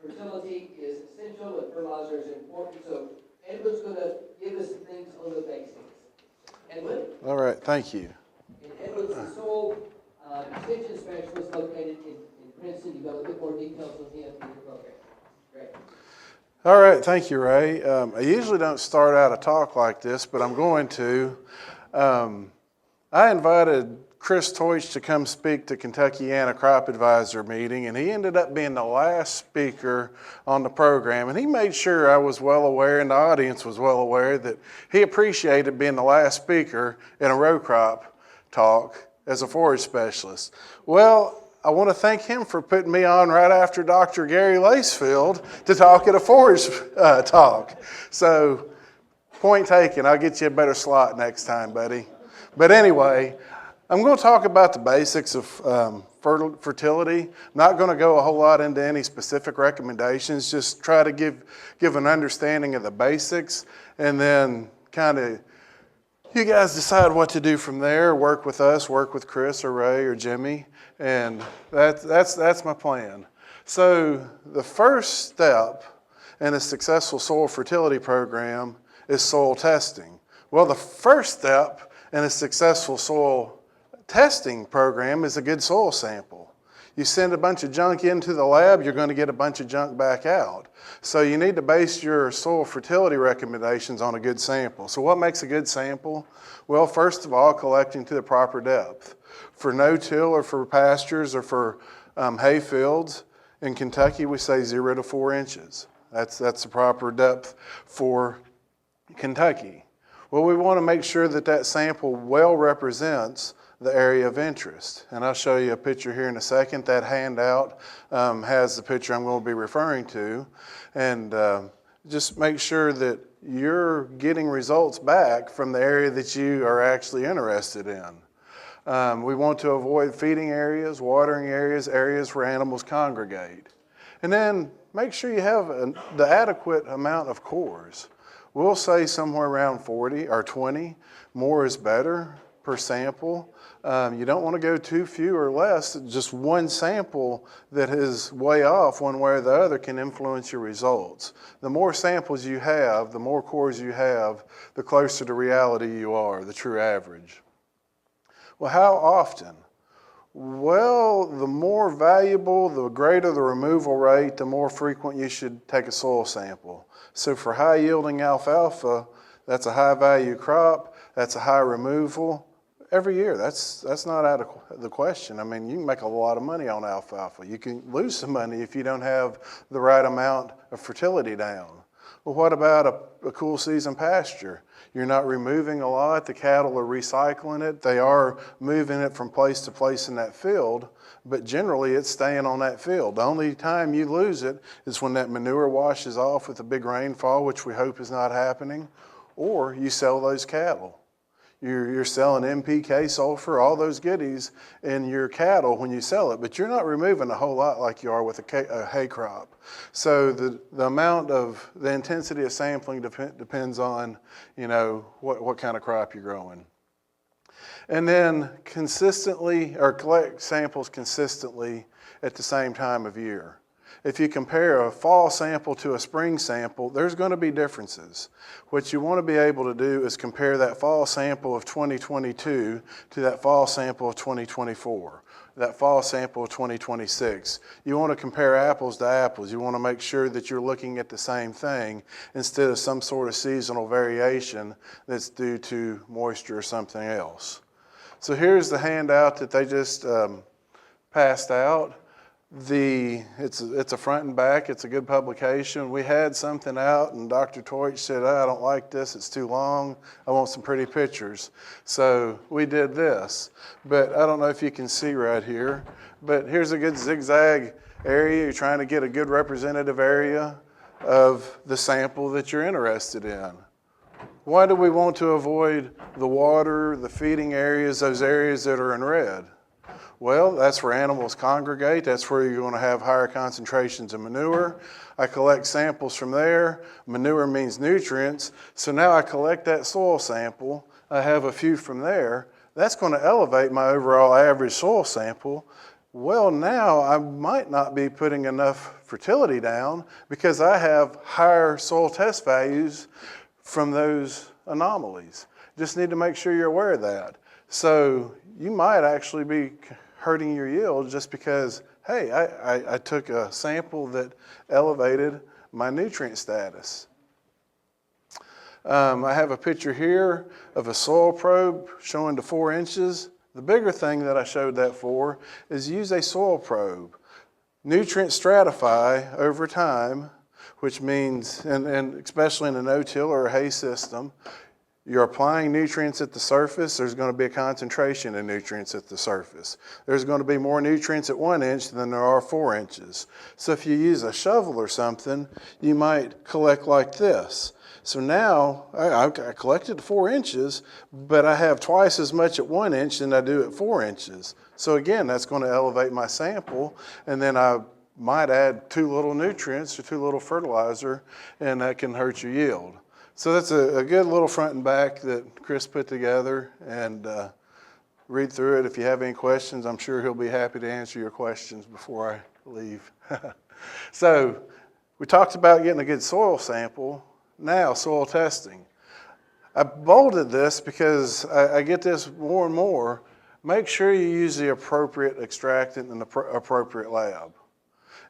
fertility is essential and fertilizer is important. So Edwin's going to give us some things on the basics. Edwin? All right, thank you. And Edwin's the soil extension specialist located in Princeton. You've got a bit more details on him in your program. Great. All right, thank you, Ray. I usually don't start out a talk like this, but I'm going to. I invited Chris Teutsch to come speak to Kentuckiana Crop Advisor meeting, and he ended up being the last speaker on the program. And he made sure I was well aware, and the audience was well aware, that he appreciated being the last speaker in a row crop talk as a forage specialist. Well, I want to thank him for putting me on right after Dr. Gary Lacefield to talk at a forage talk. So, point taken, I'll get you a better slot next time, buddy. But anyway, I'm going to talk about the basics of fertility. I'm not going to go a whole lot into any specific recommendations, just try to give an understanding of the basics, and then kind of you guys decide what to do from there. Work with us, work with Chris or Ray or Jimmy, and that's my plan. So the first step in a successful soil fertility program is soil testing. Well, the first step in a successful soil testing program is a good soil sample. You send a bunch of junk into the lab, you're going to get a bunch of junk back out. So you need to base your soil fertility recommendations on a good sample. So what makes a good sample? Well, first of all, collecting to the proper depth. For no-till or for pastures or for hay fields, in Kentucky we say 0 to 4 inches. That's the proper depth for Kentucky. Well, we want to make sure that that sample well represents the area of interest. And I'll show you a picture here in a second. That handout has the picture I'm going to be referring to. And just make sure that you're getting results back from the area that you are actually interested in. We want to avoid feeding areas, watering areas, areas where animals congregate. And then make sure you have the adequate amount of cores. We'll say somewhere around 40 or 20. More is better per sample. You don't want to go too few or less. Just one sample that is way off one way or the other can influence your results. The more samples you have, the more cores you have, the closer to reality you are, the true average. Well, how often? Well, the more valuable, the greater the removal rate, the more frequent you should take a soil sample. So for high yielding alfalfa, that's a high value crop, that's a high removal. Every year, that's not out of the question. I mean, you can make a lot of money on alfalfa. You can lose some money if you don't have the right amount of fertility down. Well, what about a cool season pasture? You're not removing a lot. The cattle are recycling it. They are moving it from place to place in that field, but generally it's staying on that field. The only time you lose it is when that manure washes off with a big rainfall, which we hope is not happening, or you sell those cattle. You're selling NPK, sulfur, all those goodies in your cattle when you sell it, but you're not removing a whole lot like you are with a hay crop. So the amount of, the intensity of sampling depends on, what kind of crop you're growing. And then consistently, or collect samples consistently at the same time of year. If you compare a fall sample to a spring sample, there's going to be differences. What you want to be able to do is compare that fall sample of 2022 to that fall sample of 2024, that fall sample of 2026. You want to compare apples to apples. You want to make sure that you're looking at the same thing instead of some sort of seasonal variation that's due to moisture or something else. So here's the handout that they just passed out. It's a front and back. It's a good publication. We had something out, and Dr. Teutsch said, I don't like this. It's too long. I want some pretty pictures. So we did this. But I don't know if you can see right here. But here's a good zigzag area. You're trying to get a good representative area of the sample that you're interested in. Why do we want to avoid the water, the feeding areas, those areas that are in red? Well, that's where animals congregate. That's where you're going to have higher concentrations of manure. I collect samples from there. Manure means nutrients. So now I collect that soil sample. I have a few from there. That's going to elevate my overall average soil sample. Well, now I might not be putting enough fertility down because I have higher soil test values from those anomalies. Just need to make sure you're aware of that. So you might actually be hurting your yield just because, hey, I took a sample that elevated my nutrient status. I have a picture here of a soil probe showing to 4 inches. The bigger thing that I showed that for is use a soil probe. Nutrients stratify over time, which means, and especially in a no-till or a hay system, you're applying nutrients at the surface, there's going to be a concentration of nutrients at the surface. There's going to be more nutrients at 1 inch than there are 4 inches. So if you use a shovel or something, you might collect like this. So now I collected 4 inches, but I have twice as much at 1 inch than I do at 4 inches. So again, that's going to elevate my sample, and then I might add too little nutrients or too little fertilizer, and that can hurt your yield. So that's a good little front and back that Chris put together, and read through it. If you have any questions, I'm sure he'll be happy to answer your questions before I leave. So we talked about getting a good soil sample. Now, soil testing. I bolded this because I get this more and more. Make sure you use the appropriate extractant in the appropriate lab.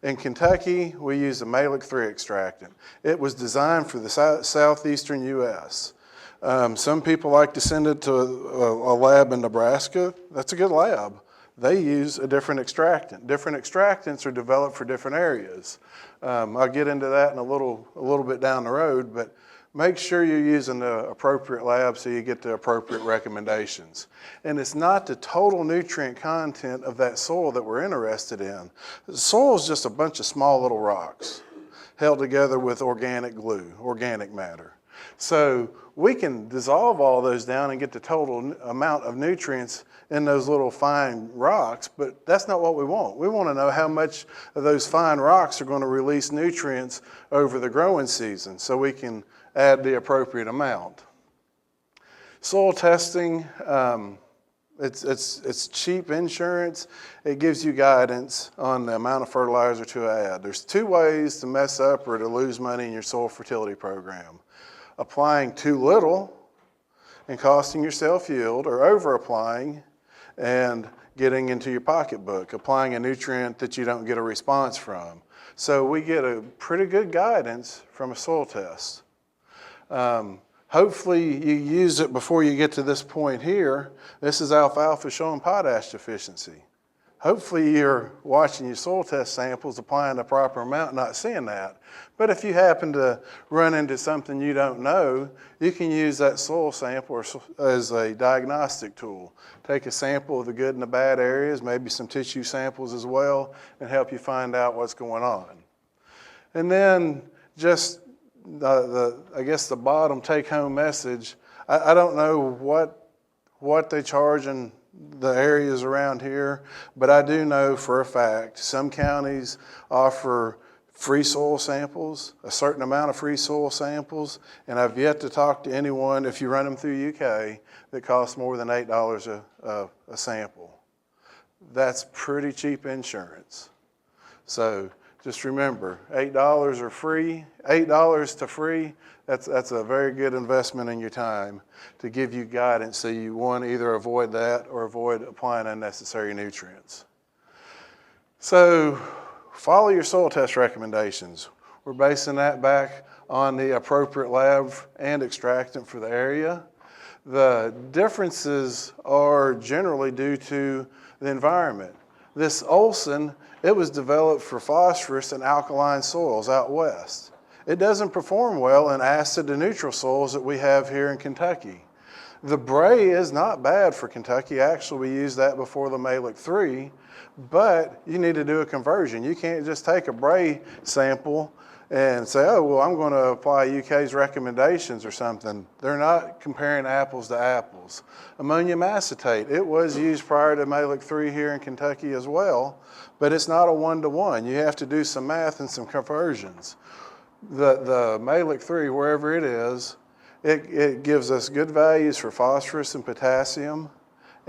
In Kentucky, we use the Malic 3 extractant. It was designed for the southeastern U.S. Some people like to send it to a lab in Nebraska. That's a good lab. They use a different extractant. Different extractants are developed for different areas. I'll get into that in a little bit down the road, but make sure you're using the appropriate lab so you get the appropriate recommendations. And it's not the total nutrient content of that soil that we're interested in. The soil is just a bunch of small little rocks held together with organic glue, organic matter. So we can dissolve all those down and get the total amount of nutrients in those little fine rocks, but that's not what we want. We want to know how much of those fine rocks are going to release nutrients over the growing season so we can add the appropriate amount. Soil testing, it's cheap insurance. It gives you guidance on the amount of fertilizer to add. There's 2 ways to mess up or to lose money in your soil fertility program. Applying too little and costing yourself yield, or over applying and getting into your pocketbook, applying a nutrient that you don't get a response from. So we get a pretty good guidance from a soil test. Hopefully you use it before you get to this point here. This is alfalfa showing potash deficiency. Hopefully you're watching your soil test samples, applying the proper amount, not seeing that. But if you happen to run into something you don't know, you can use that soil sample as a diagnostic tool. Take a sample of the good and the bad areas, maybe some tissue samples as well, and help you find out what's going on. And then just I guess the bottom take-home message, I don't know what they charge in the areas around here, but I do know for a fact some counties offer free soil samples, a certain amount of free soil samples, and I've yet to talk to anyone, if you run them through UK, that costs more than $8 a sample. That's pretty cheap insurance. So just remember, $8 are free, $8 to free, that's a very good investment in your time to give you guidance so you want to either avoid that or avoid applying unnecessary nutrients. So follow your soil test recommendations. We're basing that back on the appropriate lab and extractant for the area. The differences are generally due to the environment. This Olson, it was developed for phosphorus and alkaline soils out west. It doesn't perform well in acid to neutral soils that we have here in Kentucky. The Bray is not bad for Kentucky. Actually, we used that before the Malic 3, but you need to do a conversion. You can't just take a Bray sample and say, oh, well, I'm going to apply UK's recommendations or something. They're not comparing apples to apples. Ammonium acetate, it was used prior to Malic 3 here in Kentucky as well, but it's not a one-to-one. You have to do some math and some conversions. The Malic 3, wherever it is, it gives us good values for phosphorus and potassium,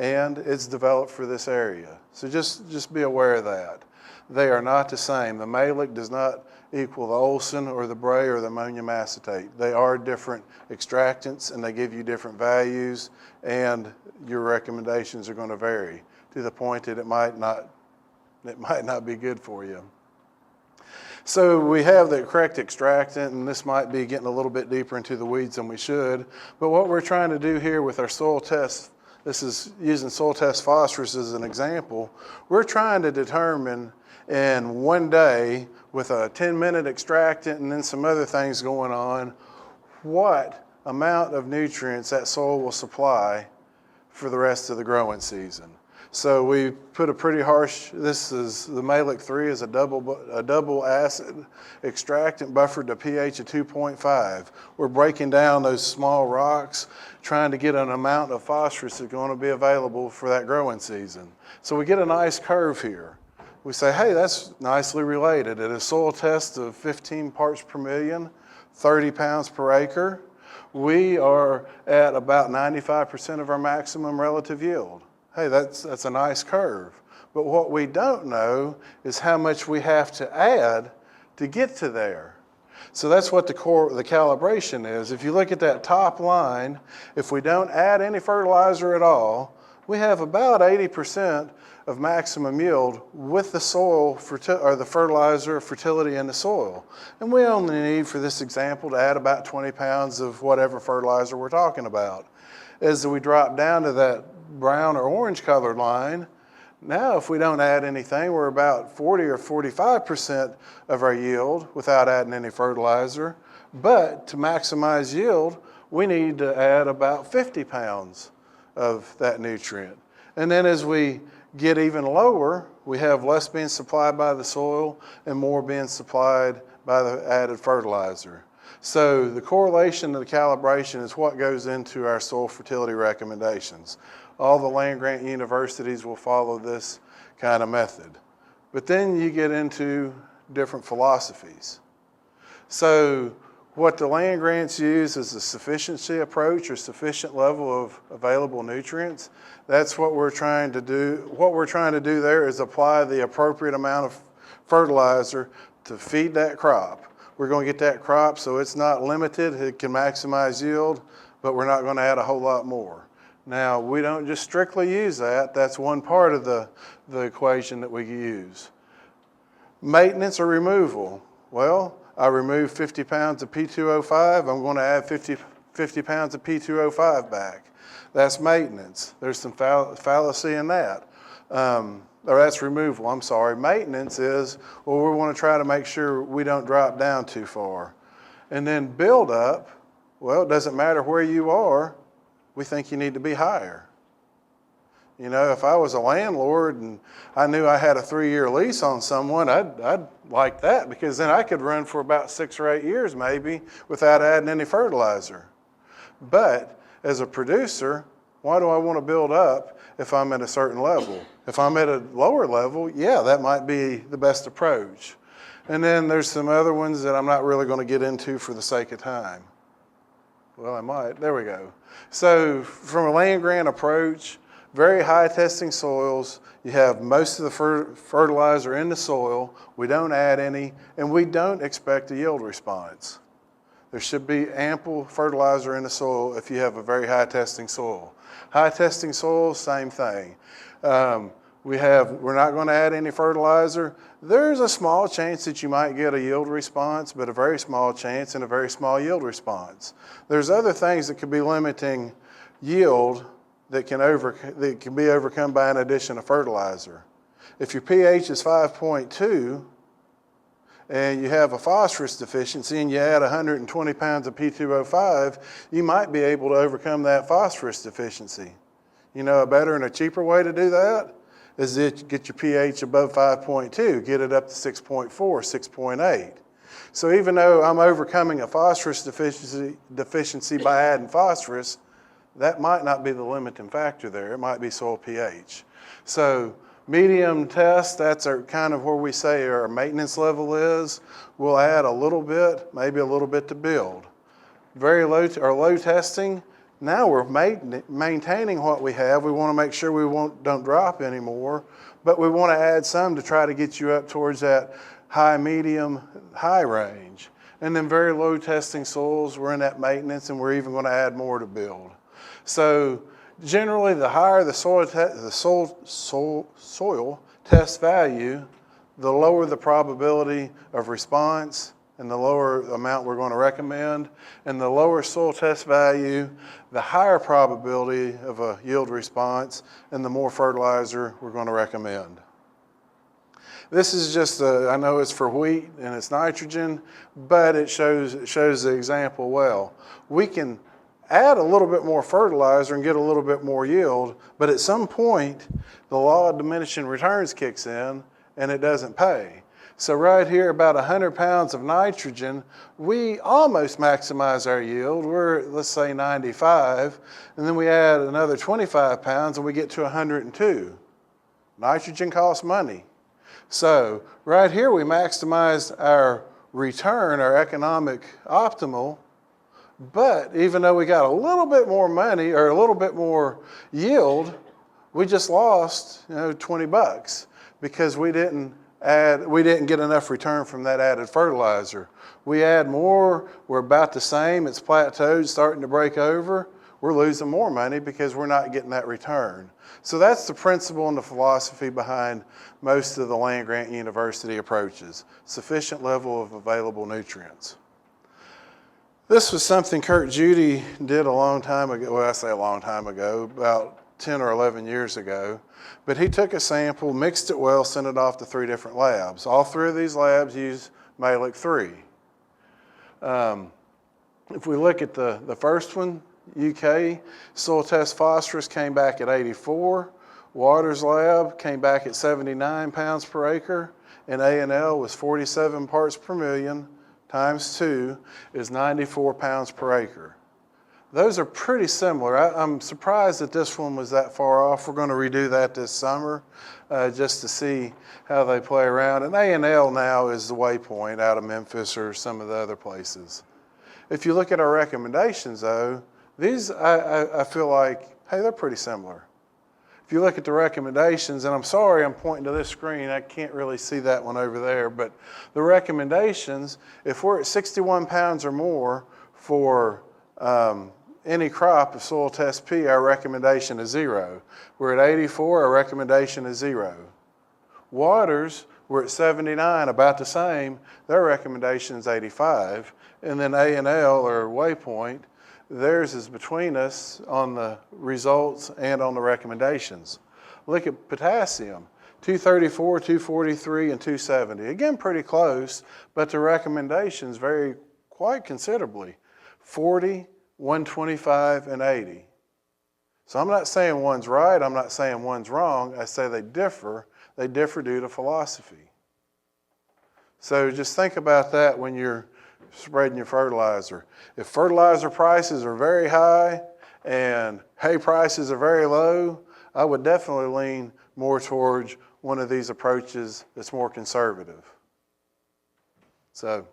and it's developed for this area. So just be aware of that. They are not the same. The malic does not equal the Olsen or the Bray or the ammonium acetate. They are different extractants, and they give you different values, and your recommendations are going to vary to the point that it might not be good for you. So we have the correct extractant, and this might be getting a little bit deeper into the weeds than we should, but what we're trying to do here with our soil test, this is using soil test phosphorus as an example, we're trying to determine in one day with a 10-minute extractant and then some other things going on, what amount of nutrients that soil will supply for the rest of the growing season. So we put a pretty harsh, this is the Malic 3 is a double acid extractant buffered to pH of 2.5. We're breaking down those small rocks, trying to get an amount of phosphorus that's going to be available for that growing season. So we get a nice curve here. We say, hey, that's nicely related. At a soil test of 15 parts per million, 30 pounds per acre, we are at about 95% of our maximum relative yield. Hey, that's a nice curve. But what we don't know is how much we have to add to get to there. So that's what the calibration is. If you look at that top line, if we don't add any fertilizer at all, we have about 80% of maximum yield with the soil, or the fertilizer fertility in the soil. And we only need, for this example, to add about 20 pounds of whatever fertilizer we're talking about. As we drop down to that brown or orange colored line, now if we don't add anything, we're about 40 or 45% of our yield without adding any fertilizer. But to maximize yield, we need to add about 50 pounds of that nutrient. And then as we get even lower, we have less being supplied by the soil and more being supplied by the added fertilizer. So the correlation to the calibration is what goes into our soil fertility recommendations. All the land-grant universities will follow this kind of method. But then you get into different philosophies. So what the land grants use is the sufficiency approach, or sufficient level of available nutrients. That's what we're trying to do. What we're trying to do there is apply the appropriate amount of fertilizer to feed that crop. We're going to get that crop so it's not limited, it can maximize yield, but we're not going to add a whole lot more. Now, we don't just strictly use that. That's one part of the equation that we use. Maintenance or removal. Well, I remove 50 pounds of P2O5. I'm going to add 50 pounds of P2O5 back. That's maintenance. There's some fallacy in that. Or that's removal, I'm sorry. Maintenance is, well, we want to try to make sure we don't drop down too far. And then build up, well, it doesn't matter where you are. We think you need to be higher. You know, if I was a landlord and I knew I had a 3-year lease on someone, I'd like that, because then I could run for about 6 or 8 years maybe without adding any fertilizer. But as a producer, why do I want to build up if I'm at a certain level? If I'm at a lower level, yeah, that might be the best approach. And then there's some other ones that I'm not really going to get into for the sake of time. Well, I might. There we go. So from a land grant approach, very high testing soils, you have most of the fertilizer in the soil, we don't add any, and we don't expect a yield response. There should be ample fertilizer in the soil if you have a very high testing soil. High testing soil, same thing. We're not going to add any fertilizer. There's a small chance that you might get a yield response, but a very small chance and a very small yield response. There's other things that could be limiting yield that can be overcome by an addition of fertilizer. If your pH is 5.2 and you have a phosphorus deficiency and you add 120 pounds of P2O5, you might be able to overcome that phosphorus deficiency. You know, a better and a cheaper way to do that is to get your pH above 5.2, get it up to 6.4, 6.8. So even though I'm overcoming a phosphorus deficiency by adding phosphorus, that might not be the limiting factor there. It might be soil pH. So medium test, that's kind of where we say our maintenance level is. We'll add a little bit, maybe a little bit to build. Very low, or low testing, Now we're maintaining what we have. We want to make sure don't drop anymore, but we want to add some to try to get you up towards that high, medium, high range. And then very low testing soils, we're in that maintenance, and we're even going to add more to build. So generally, the higher the soil test value, the lower the probability of response and the lower amount we're going to recommend. And the lower soil test value, the higher probability of a yield response and the more fertilizer we're going to recommend. This is just, I know it's for wheat and it's nitrogen, but it shows the example well. We can add a little bit more fertilizer and get a little bit more yield, but at some point, the law of diminishing returns kicks in and it doesn't pay. So right here, about 100 pounds of nitrogen, we almost maximize our yield. We're, let's say, 95, and then we add another 25 pounds and we get to 102. Nitrogen costs money. So right here, we maximized our return, our economic optimal, but even though we got a little bit more money or a little bit more yield, we just lost, 20 bucks because we didn't get enough return from that added fertilizer. We add more, we're about the same, it's plateaued, starting to break over. We're losing more money because we're not getting that return. So that's the principle and the philosophy behind most of the land-grant university approaches. Sufficient level of available nutrients. This was something Kurt Judy did a long time ago. Well, I say a long time ago, about 10 or 11 years ago. But he took a sample, mixed it well, sent it off to 3 different labs. All 3 of these labs use Malic 3. If we look at the first one, UK, soil test phosphorus came back at 84. Waters lab came back at 79 pounds per acre. And A&L was 47 parts per million times 2 is 94 pounds per acre. Those are pretty similar. I'm surprised that this one was that far off. We're going to redo that this summer just to see how they play around. And A&L now is the waypoint out of Memphis or some of the other places. If you look at our recommendations, though, these I feel like, hey, they're pretty similar. If you look at the recommendations, and I'm sorry I'm pointing to this screen, I can't really see that one over there, but the recommendations, if we're at 61 pounds or more for any crop of soil test P, our recommendation is 0. We're at 84, our recommendation is 0. Waters, we're at 79, about the same, their recommendation is 85. And then A&L, or Waypoint, theirs is between us on the results and on the recommendations. Look at potassium, 234, 243, and 270. Again, pretty close, but the recommendations vary quite considerably. 40, 125, and 80. So I'm not saying one's right, I'm not saying one's wrong, I say they differ. They differ due to philosophy. So just think about that when you're spreading your fertilizer. If fertilizer prices are very high and hay prices are very low, I would definitely lean more towards one of these approaches that's more conservative. So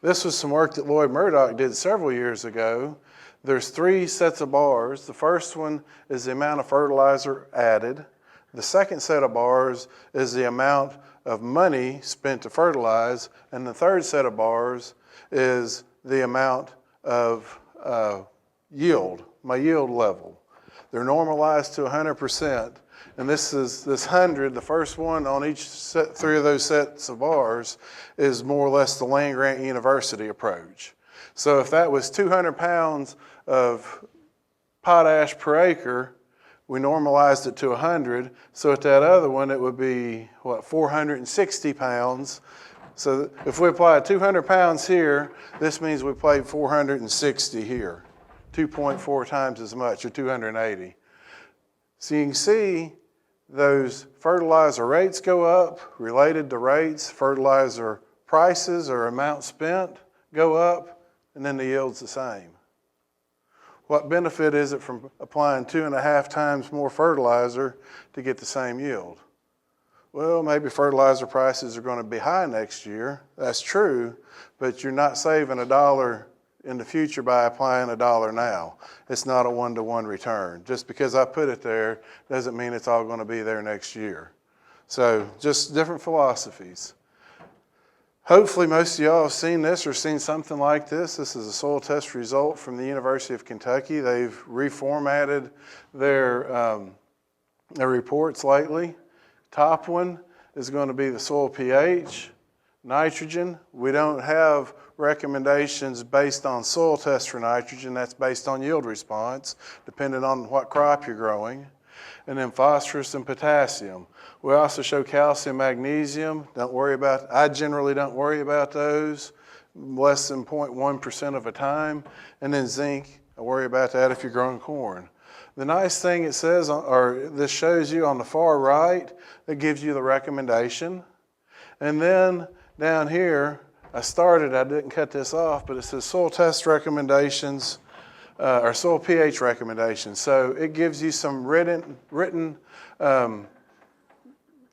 this was some work that Lloyd Murdoch did several years ago. There's 3 sets of bars. The first one is the amount of fertilizer added. The second set of bars is the amount of money spent to fertilize, and the third set of bars is the amount of yield, my yield level. They're normalized to 100%, and this 100, the first one on each 3 of those sets of bars, is more or less the land-grant university approach. So if that was 200 pounds of potash per acre, we normalized it to 100, so at that other one it would be, 460 pounds. So if we apply 200 pounds here, this means we played 460 here, 2.4 times as much, or 280. So you can see those fertilizer rates go up, related to rates, fertilizer prices or amount spent go up, and then the yield's the same. What benefit is it from applying 2.5 times more fertilizer to get the same yield? Well, maybe fertilizer prices are going to be high next year. That's true, but you're not saving $1 in the future by applying $1 now. It's not a one-to-one return. Just because I put it there doesn't mean it's all going to be there next year. So just different philosophies. Hopefully most of y'all have seen this or seen something like this. This is a soil test result from the University of Kentucky. They've reformatted their reports lately. Top one is going to be the soil pH, nitrogen. We don't have recommendations based on soil tests for nitrogen. That's based on yield response, depending on what crop you're growing. And then phosphorus and potassium. We also show calcium, magnesium. I generally don't worry about those, less than 0.1% of a time. And then zinc, I worry about that if you're growing corn. The nice thing it says, or this shows you on the far right, it gives you the recommendation. And then down here, I didn't cut this off, but it says soil test recommendations, or soil pH recommendations. So it gives you some written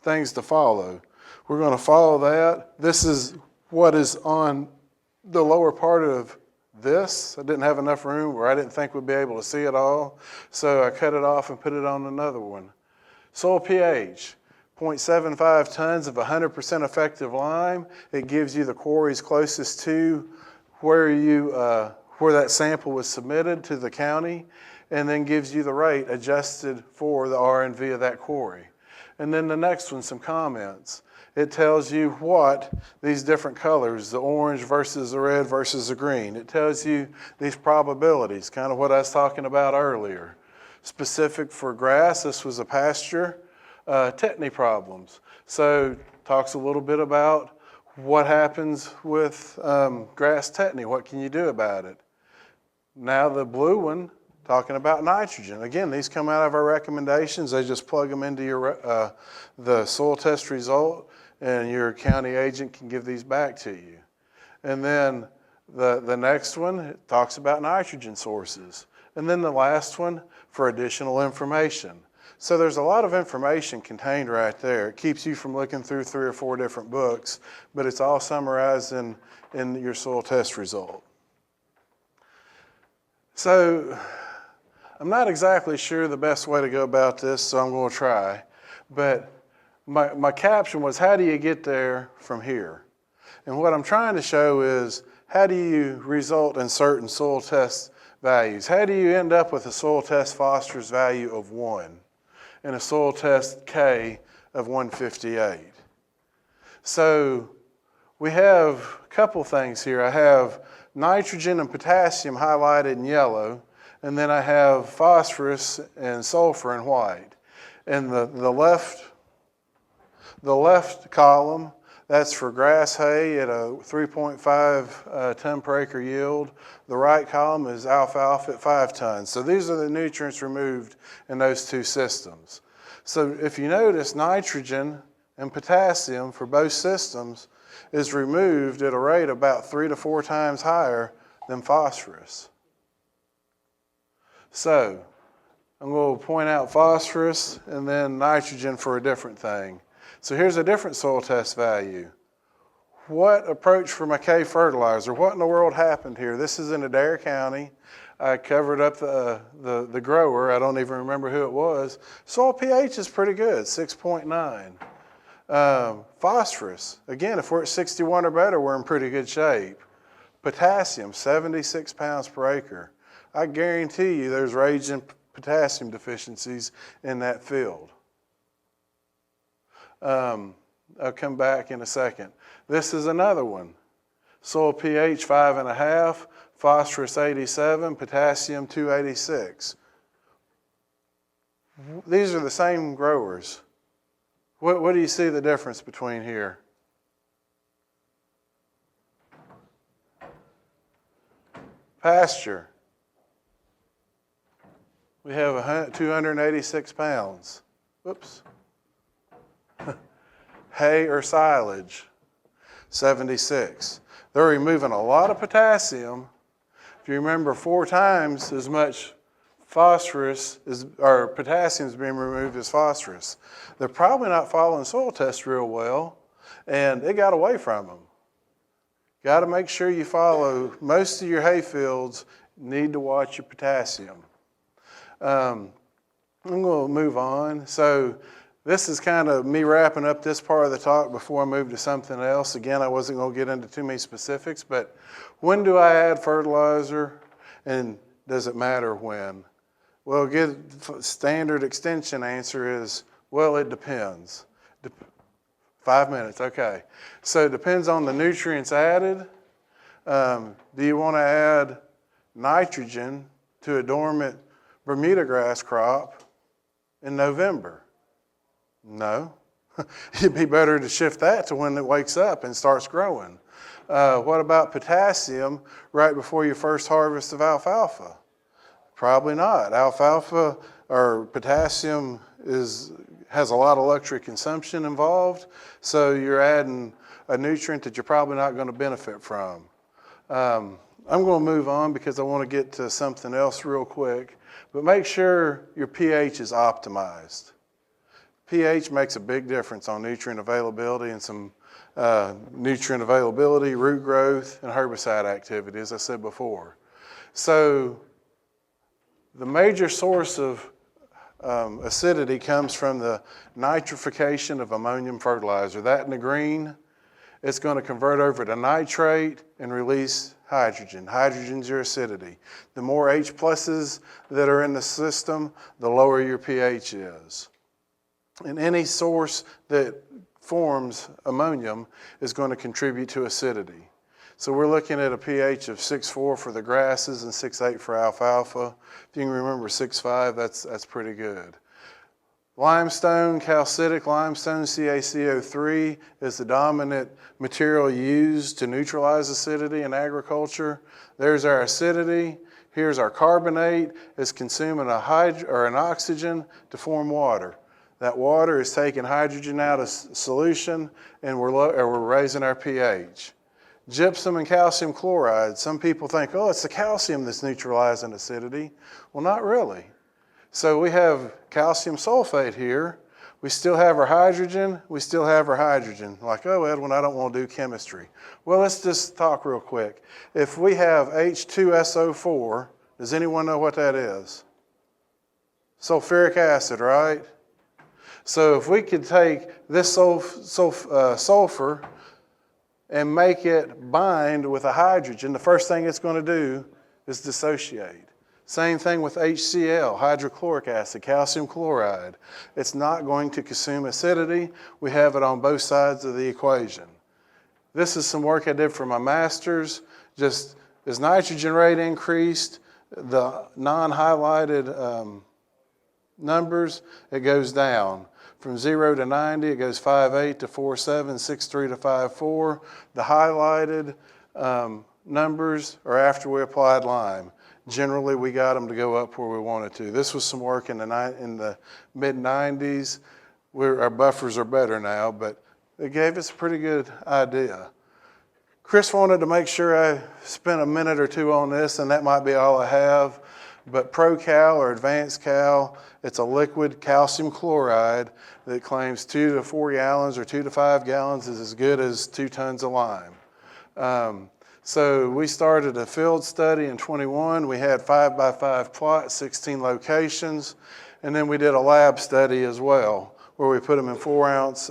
things to follow. We're going to follow that. This is what is on the lower part of this. I didn't have enough room, or I didn't think we'd be able to see it all, so I cut it off and put it on another one. Soil pH, 0.75 tons of 100% effective lime. It gives you the quarries closest to where that sample was submitted to the county, and then gives you the rate adjusted for the R&V of that quarry. And then the next one, some comments. It tells you what these different colors, the orange versus the red versus the green. It tells you these probabilities, kind of what I was talking about earlier. Specific for grass, this was a pasture, tetany problems. So talks a little bit about what happens with grass tetany. What can you do about it? Now the blue one, talking about nitrogen. Again, these come out of our recommendations. They just plug them into your the soil test result, and your county agent can give these back to you. And then the next one, it talks about nitrogen sources. And then the last one, for additional information. So there's a lot of information contained right there. It keeps you from looking through 3 or 4 different books, but it's all summarized in your soil test result. So I'm not exactly sure the best way to go about this, so I'm going to try. But my caption was, how do you get there from here? And what I'm trying to show is, how do you result in certain soil test values? How do you end up with a soil test phosphorus value of 1 and a soil test K of 158? So we have a couple things here. I have nitrogen and potassium highlighted in yellow, and then I have phosphorus and sulfur in white. And the left column, that's for grass hay at a 3.5 ton per acre yield. The right column is alfalfa at 5 tons. So these are the nutrients removed in those two systems. So if you notice, nitrogen and potassium for both systems is removed at a rate about 3 to 4 times higher than phosphorus. So I'm going to point out phosphorus and then nitrogen for a different thing. So here's a different soil test value. What approach for my K fertilizer? What in the world happened here? This is in Adair County. I covered up the grower. I don't even remember who it was. Soil pH is pretty good, 6.9. Phosphorus, again, if we're at 61 or better, we're in pretty good shape. Potassium, 76 pounds per acre. I guarantee you there's raging potassium deficiencies in that field. I'll come back in a second. This is another one. Soil pH 5.5, phosphorus 87, potassium 286. These are the same growers. What do you see the difference between here? Pasture. We have 286 pounds. Whoops. Hay or silage, 76. They're removing a lot of potassium. If you remember, 4 times as much phosphorus or potassium is being removed as phosphorus. They're probably not following soil tests real well, and it got away from them. Got to make sure you follow. Most of your hay fields need to watch your potassium. I'm going to move on. So this is kind of me wrapping up this part of the talk before I move to something else. Again, I wasn't going to get into too many specifics, but when do I add fertilizer, and does it matter when? Well, standard extension answer is, well, it depends. 5 minutes, okay. So it depends on the nutrients added. Do you want to add nitrogen to a dormant Bermuda grass crop in November? No. It'd be better to shift that to when it wakes up and starts growing. What about potassium right before your first harvest of alfalfa? Probably not. Alfalfa or potassium has a lot of electric consumption involved, so you're adding a nutrient that you're probably not going to benefit from. I'm going to move on because I want to get to something else real quick, but make sure your pH is optimized. pH makes a big difference on nutrient availability and some nutrient availability, root growth, and herbicide activity, as I said before. So the major source of acidity comes from the nitrification of ammonium fertilizer. That in the green, it's going to convert over to nitrate and release hydrogen. Hydrogen's your acidity. The more H pluses that are in the system, the lower your pH is. And any source that forms ammonium is going to contribute to acidity. So we're looking at a pH of 6.4 for the grasses and 6.8 for alfalfa. If you can remember 6.5, that's pretty good. Limestone, calcitic limestone, CaCO3, is the dominant material used to neutralize acidity in agriculture. There's our acidity. Here's our carbonate. It's consuming an oxygen to form water. That water is taking hydrogen out of solution, and we're raising our pH. Gypsum and calcium chloride. Some people think, oh, it's the calcium that's neutralizing acidity. Well, not really. So we have calcium sulfate here. We still have our hydrogen. We still have our hydrogen. Like, oh, Edwin, I don't want to do chemistry. Well, let's just talk real quick. If we have H2SO4, does anyone know what that is? Sulfuric acid, right? So if we could take this sulfur and make it bind with a hydrogen, the first thing it's going to do is dissociate. Same thing with HCl, hydrochloric acid, calcium chloride. It's not going to consume acidity. We have it on both sides of the equation. This is some work I did for my master's. Just as nitrogen rate increased, the non-highlighted numbers, it goes down. From 0 to 90, it goes 5.8 to 4.7, 6.3 to 5.4. The highlighted numbers are after we applied lime. Generally, we got them to go up where we wanted to. This was some work in the mid-90s. Our buffers are better now, but it gave us a pretty good idea. Chris wanted to make sure I spent a minute or two on this, and that might be all I have. But ProCal or Advanced Cal, it's a liquid calcium chloride that claims 2 to 4 gallons or 2 to 5 gallons is as good as 2 tons of lime. So we started a field study in 21. We had 5x5 plots, 16 locations. And then we did a lab study as well, where we put them in 4-ounce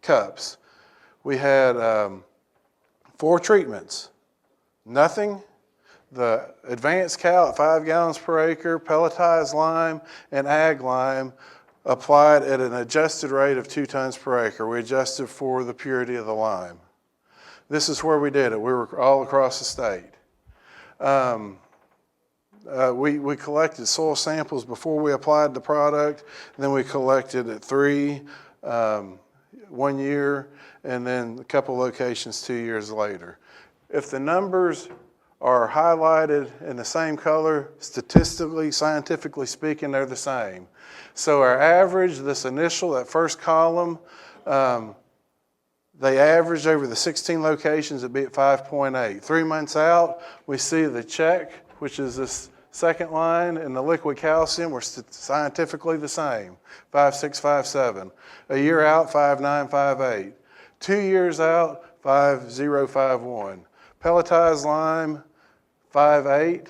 cups. We had 4 treatments. Nothing. The Advanced Cal at 5 gallons per acre, pelletized lime, and ag lime applied at an adjusted rate of 2 tons per acre. We adjusted for the purity of the lime. This is where we did it. We were all across the state. We collected soil samples before we applied the product, and then we collected at 3, 1 year, and then a couple locations 2 years later. If the numbers are highlighted in the same color, statistically, scientifically speaking, they're the same. So our average, that first column, they averaged over the 16 locations to be at 5.8. 3 months out, we see the check, which is this second line, and the liquid calcium were scientifically the same, 5.6, 5.7. A year out, 5.9, 5.8. 2 years out, 5.0, 5.1. Pelletized lime, 5.8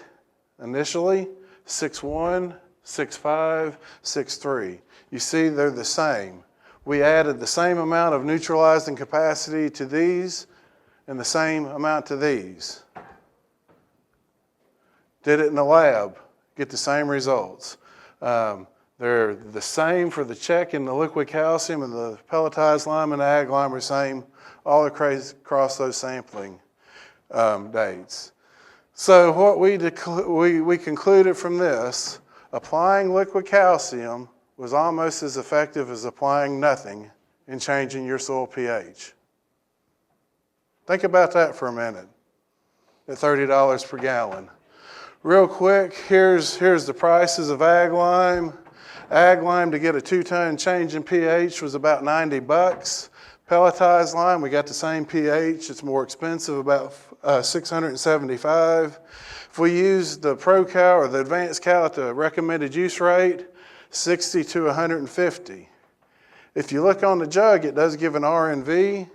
initially, 6.1, 6.5, 6.3. You see they're the same. We added the same amount of neutralizing capacity to these and the same amount to these. Did it in the lab, get the same results. They're the same for the check in the liquid calcium and the pelletized lime and the ag lime are the same all across those sampling dates. So what we concluded from this, applying liquid calcium was almost as effective as applying nothing in changing your soil pH. Think about that for a minute at $30 per gallon. Real quick, here's the prices of ag lime. Ag lime to get a 2-ton change in pH was about $90. Pelletized lime, we got the same pH. It's more expensive, about $675. If we use the ProCal or the Advanced Cal at the recommended use rate, 60 to 150. If you look on the jug, it does give an RNV.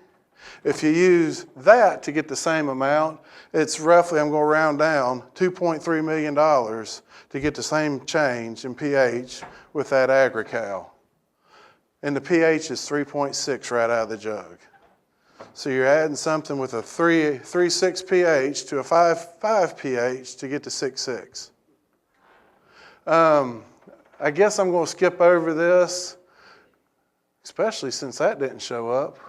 If you use that to get the same amount, it's roughly, I'm going to round down, $2.3 million to get the same change in pH with that AgriCal. And the pH is 3.6 right out of the jug. So you're adding something with a 3.6 pH to a 5.5 pH to get to 6.6. I guess I'm going to skip over this, especially since that didn't show up.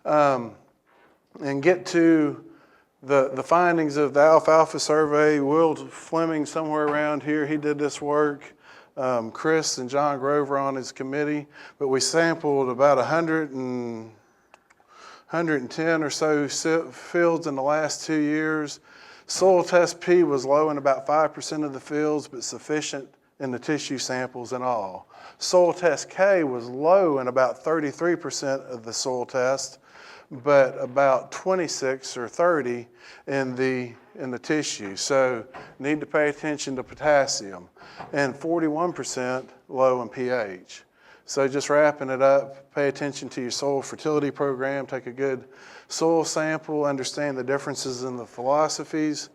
And get to the findings of the Alfalfa survey. Will Fleming, somewhere around here, he did this work. Chris and John Grover on his committee. But we sampled about 110 or so fields in the last 2 years. Soil test P was low in about 5% of the fields, but sufficient in the tissue samples and all. Soil test K was low in about 33% of the soil test, but about 26 or 30 in the tissue. So need to pay attention to potassium, and 41% low in pH. So just wrapping it up, pay attention to your soil fertility program, take a good soil sample, understand the differences in the philosophies.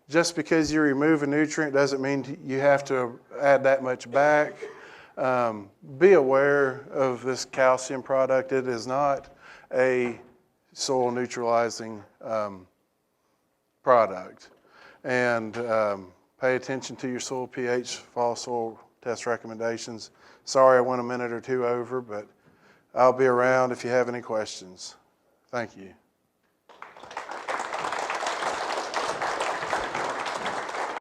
Just because you remove a nutrient doesn't mean you have to add that much back. Be aware of this calcium product. It is not a soil neutralizing product. And pay attention to your soil pH, fall soil test recommendations. Sorry I went a minute or two over, but I'll be around if you have any questions. Thank you.